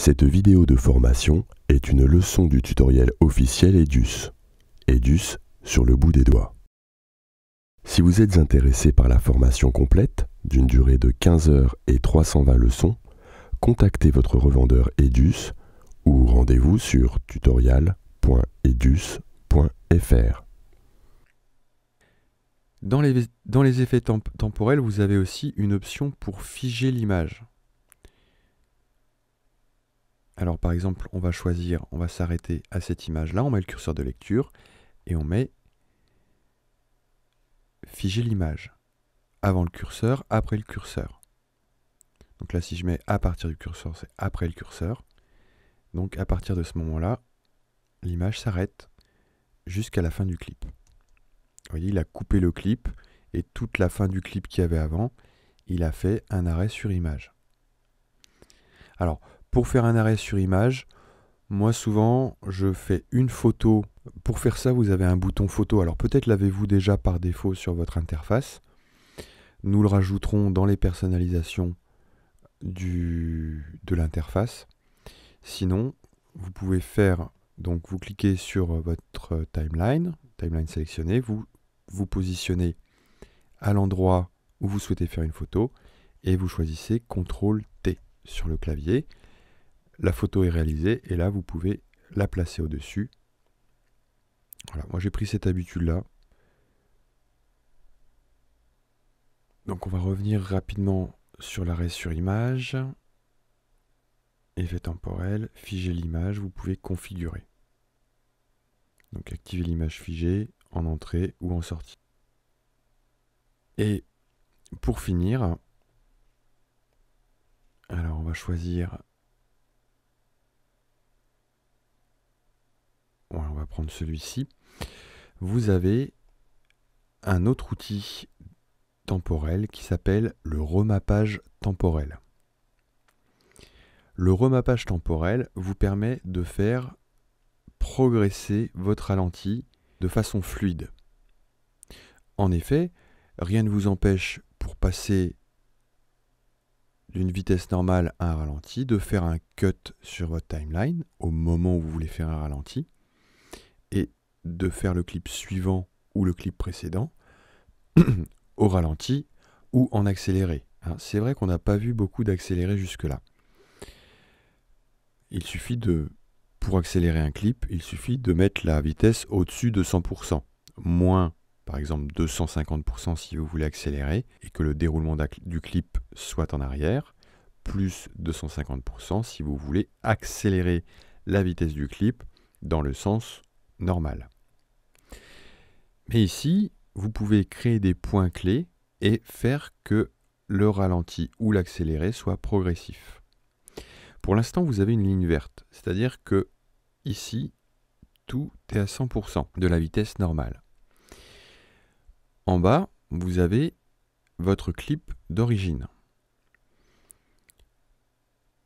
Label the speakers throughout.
Speaker 1: Cette vidéo de formation est une leçon du tutoriel officiel Edus. Edus sur le bout des doigts. Si vous êtes intéressé par la formation complète, d'une durée de 15 heures et 320 leçons, contactez votre revendeur Edus ou rendez-vous sur tutorial.edus.fr.
Speaker 2: Dans les effets temporels, vous avez aussi une option pour figer l'image. Alors par exemple, on va s'arrêter à cette image-là, on met le curseur de lecture et on met figer l'image. Avant le curseur, après le curseur. Donc là, si je mets à partir du curseur, c'est après le curseur. Donc à partir de ce moment-là, l'image s'arrête jusqu'à la fin du clip. Vous voyez, il a coupé le clip et toute la fin du clip qu'il y avait avant, il a fait un arrêt sur image. Alors, pour faire un arrêt sur image, moi souvent, je fais une photo. Pour faire ça, vous avez un bouton photo. Alors peut-être l'avez-vous déjà par défaut sur votre interface. Nous le rajouterons dans les personnalisations de l'interface. Sinon, vous pouvez faire, donc vous cliquez sur votre timeline sélectionnée, vous positionnez à l'endroit où vous souhaitez faire une photo et vous choisissez CTRL-T sur le clavier. La photo est réalisée et là vous pouvez la placer au-dessus. Voilà, moi j'ai pris cette habitude-là. Donc on va revenir rapidement sur l'arrêt sur image. Effet temporel, figer l'image, vous pouvez configurer. Donc activer l'image figée en entrée ou en sortie. Et pour finir, alors on va choisir, voilà, on va prendre celui-ci. Vous avez un autre outil temporel qui s'appelle le remappage temporel. Le remappage temporel vous permet de faire progresser votre ralenti de façon fluide. En effet, rien ne vous empêche, pour passer d'une vitesse normale à un ralenti, de faire un cut sur votre timeline au moment où vous voulez faire un ralenti et de faire le clip suivant ou le clip précédent au ralenti ou en accéléré. C'est vrai qu'on n'a pas vu beaucoup d'accéléré jusque-là. Il suffit pour accélérer un clip, il suffit de mettre la vitesse au-dessus de 100%, moins par exemple 250% si vous voulez accélérer et que le déroulement du clip soit en arrière, plus 250% si vous voulez accélérer la vitesse du clip dans le sens normal. Mais ici, vous pouvez créer des points clés et faire que le ralenti ou l'accéléré soit progressif. Pour l'instant, vous avez une ligne verte, c'est-à-dire que ici, tout est à 100% de la vitesse normale. En bas, vous avez votre clip d'origine.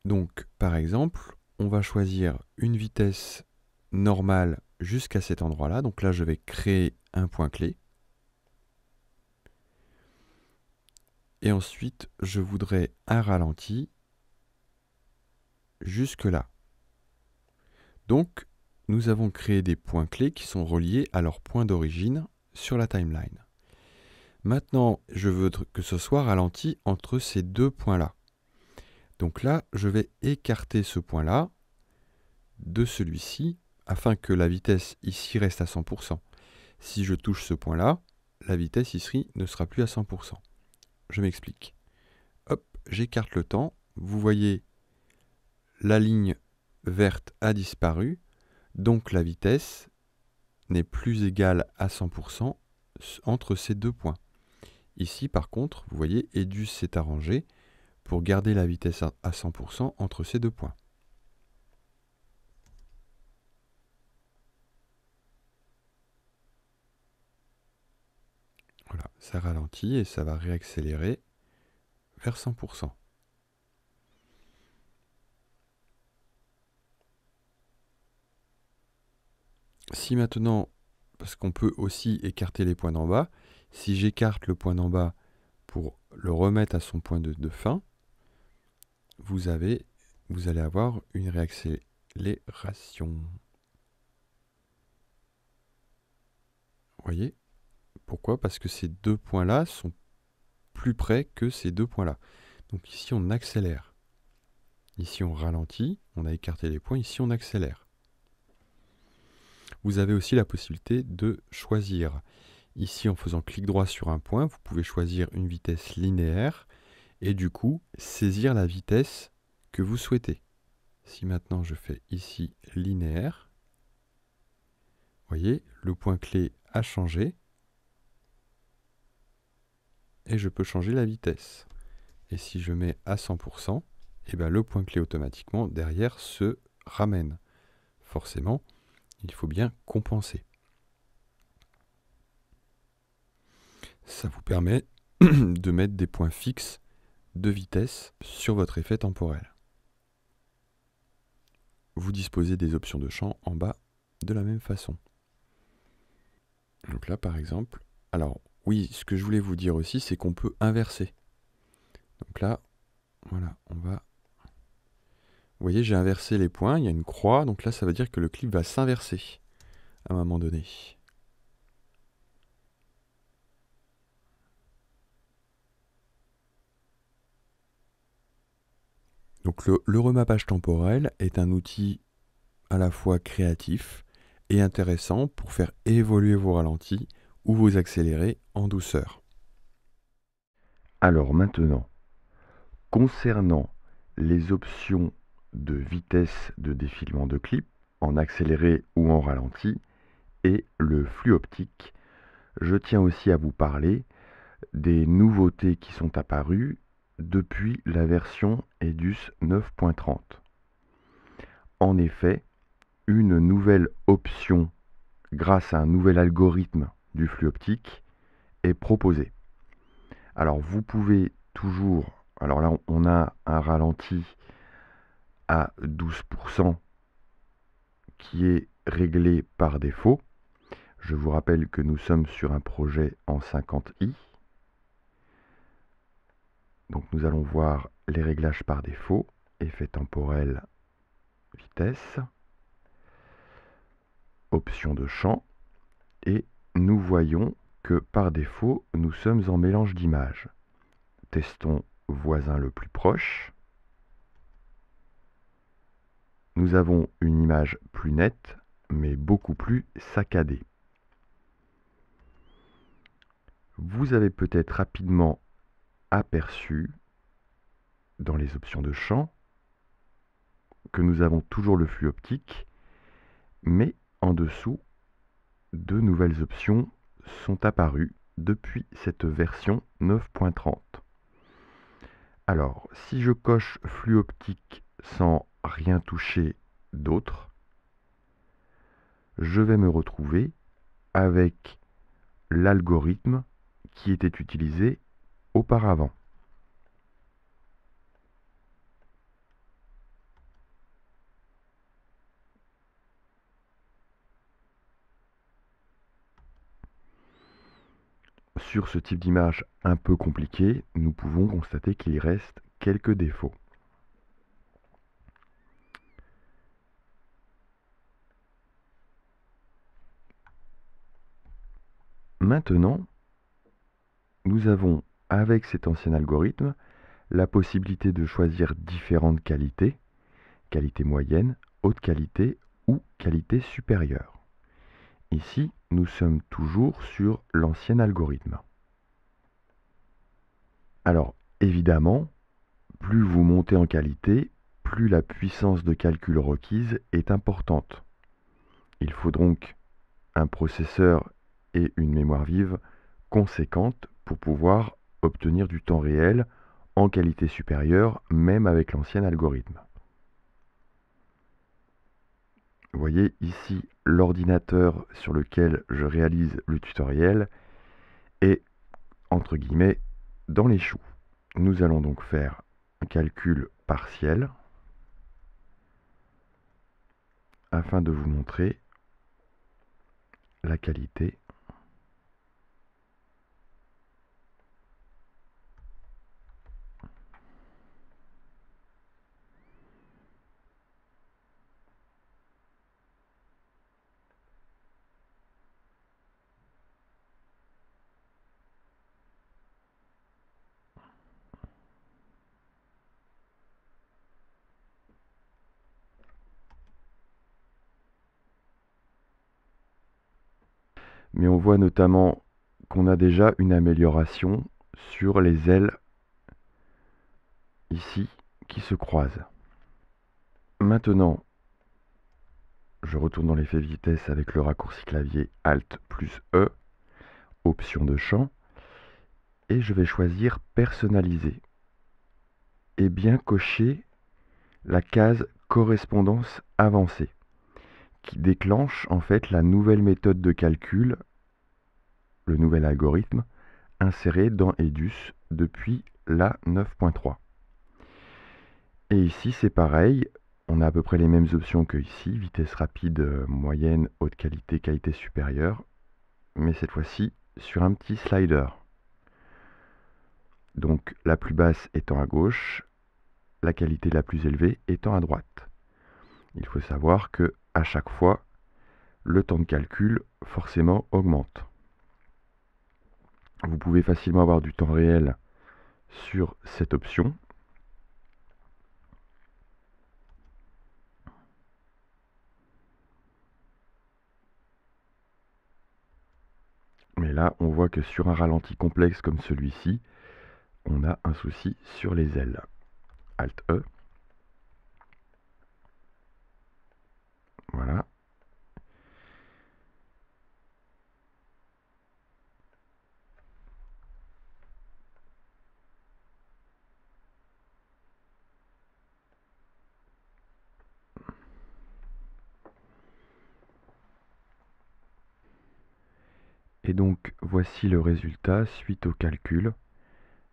Speaker 2: Donc, par exemple, on va choisir une vitesse normale jusqu'à cet endroit-là. Donc là, je vais créer un point clé. Et ensuite, je voudrais un ralenti jusque là. Donc, nous avons créé des points clés qui sont reliés à leur point d'origine sur la timeline. Maintenant, je veux que ce soit ralenti entre ces deux points-là. Donc là, je vais écarter ce point-là de celui-ci afin que la vitesse ici reste à 100%. Si je touche ce point-là, la vitesse ici ne sera plus à 100%. Je m'explique. Hop, j'écarte le temps. Vous voyez, la ligne verte a disparu. Donc la vitesse n'est plus égale à 100% entre ces deux points. Ici, par contre, vous voyez, Edus s'est arrangé pour garder la vitesse à 100% entre ces deux points. Voilà, ça ralentit et ça va réaccélérer vers 100%. Si maintenant, parce qu'on peut aussi écarter les points d'en bas, si j'écarte le point d'en bas pour le remettre à son point de fin, vous avez vous allez avoir une réaccélération. Vous voyez? Pourquoi? Parce que ces deux points-là sont plus près que ces deux points-là. Donc ici, on accélère. Ici, on ralentit. On a écarté les points. Ici, on accélère. Vous avez aussi la possibilité de choisir. Ici, en faisant clic droit sur un point, vous pouvez choisir une vitesse linéaire et du coup, saisir la vitesse que vous souhaitez. Si maintenant je fais ici linéaire, vous voyez, le point clé a changé et je peux changer la vitesse. Et si je mets à 100%, eh bien le point clé automatiquement derrière se ramène. Forcément, il faut bien compenser. Ça vous permet de mettre des points fixes de vitesse sur votre effet temporel. Vous disposez des options de champ en bas de la même façon. Donc là, par exemple, alors oui, ce que je voulais vous dire aussi, c'est qu'on peut inverser. Donc là, voilà, on va... Vous voyez, j'ai inversé les points, il y a une croix, donc là, ça veut dire que le clip va s'inverser à un moment donné. Donc le remappage temporel est un outil à la fois créatif et intéressant pour faire évoluer vos ralentis ou vos accélérés en douceur.
Speaker 1: Alors maintenant, concernant les options de vitesse de défilement de clip, en accéléré ou en ralenti, et le flux optique, je tiens aussi à vous parler des nouveautés qui sont apparues depuis la version EDUS 9.30. En effet, une nouvelle option grâce à un nouvel algorithme du flux optique est proposée. Alors vous pouvez toujours, alors là on a un ralenti à 12% qui est réglé par défaut. Je vous rappelle que nous sommes sur un projet en 50i. Donc nous allons voir les réglages par défaut, effet temporel, vitesse, option de champ, et nous voyons que par défaut nous sommes en mélange d'images. Testons voisin le plus proche. Nous avons une image plus nette, mais beaucoup plus saccadée. Vous avez peut-être rapidement aperçu, dans les options de champ, que nous avons toujours le flux optique, mais en dessous, deux nouvelles options sont apparues depuis cette version 9.30. Alors, si je coche flux optique sans rien toucher d'autre, je vais me retrouver avec l'algorithme qui était utilisé auparavant. Sur ce type d'image un peu compliqué, nous pouvons constater qu'il y reste quelques défauts. Maintenant, nous avons, avec cet ancien algorithme, la possibilité de choisir différentes qualités, qualité moyenne, haute qualité ou qualité supérieure. Ici, nous sommes toujours sur l'ancien algorithme. Alors, évidemment, plus vous montez en qualité, plus la puissance de calcul requise est importante. Il faut donc un processeur et une mémoire vive conséquentes pour pouvoir obtenir du temps réel en qualité supérieure, même avec l'ancien algorithme. Vous voyez ici l'ordinateur sur lequel je réalise le tutoriel est, entre guillemets, dans les choux. Nous allons donc faire un calcul partiel afin de vous montrer la qualité.
Speaker 2: Mais on voit notamment qu'on a déjà une amélioration sur les ailes ici qui se croisent. Maintenant, je retourne dans l'effet vitesse avec le raccourci clavier Alt plus E, option de champ, et je vais choisir personnaliser et bien cocher la case correspondance avancée qui déclenche en fait la nouvelle méthode de calcul, le nouvel algorithme inséré dans Edus depuis la 9.3. Et ici c'est pareil, on a à peu près les mêmes options que ici, vitesse rapide, moyenne, haute qualité, qualité supérieure, mais cette fois-ci sur un petit slider. Donc la plus basse étant à gauche, la qualité la plus élevée étant à droite. Il faut savoir que à chaque fois, le temps de calcul forcément augmente. Vous pouvez facilement avoir du temps réel sur cette option. Mais là, on voit que sur un ralenti complexe comme celui-ci, on a un souci sur les ailes. Alt E. Voilà. Et donc, voici le résultat suite au calcul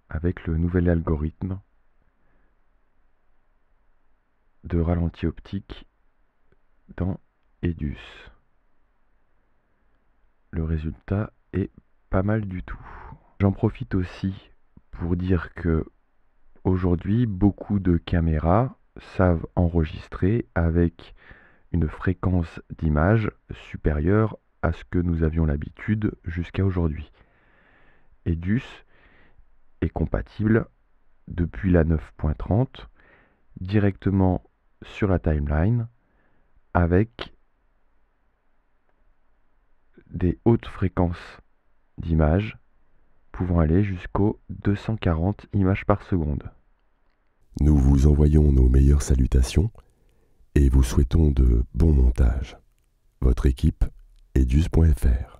Speaker 2: avec le nouvel algorithme de ralenti optique dans Edus. Le résultat est pas mal du tout. J'en profite aussi pour dire que aujourd'hui, beaucoup de caméras savent enregistrer avec une fréquence d'image supérieure à ce que nous avions l'habitude jusqu'à aujourd'hui. Edus est compatible depuis la 9.30 directement sur la timeline avec des hautes fréquences d'images pouvant aller jusqu'aux 240 images par seconde.
Speaker 1: Nous vous envoyons nos meilleures salutations et vous souhaitons de bons montages. Votre équipe, edus.fr.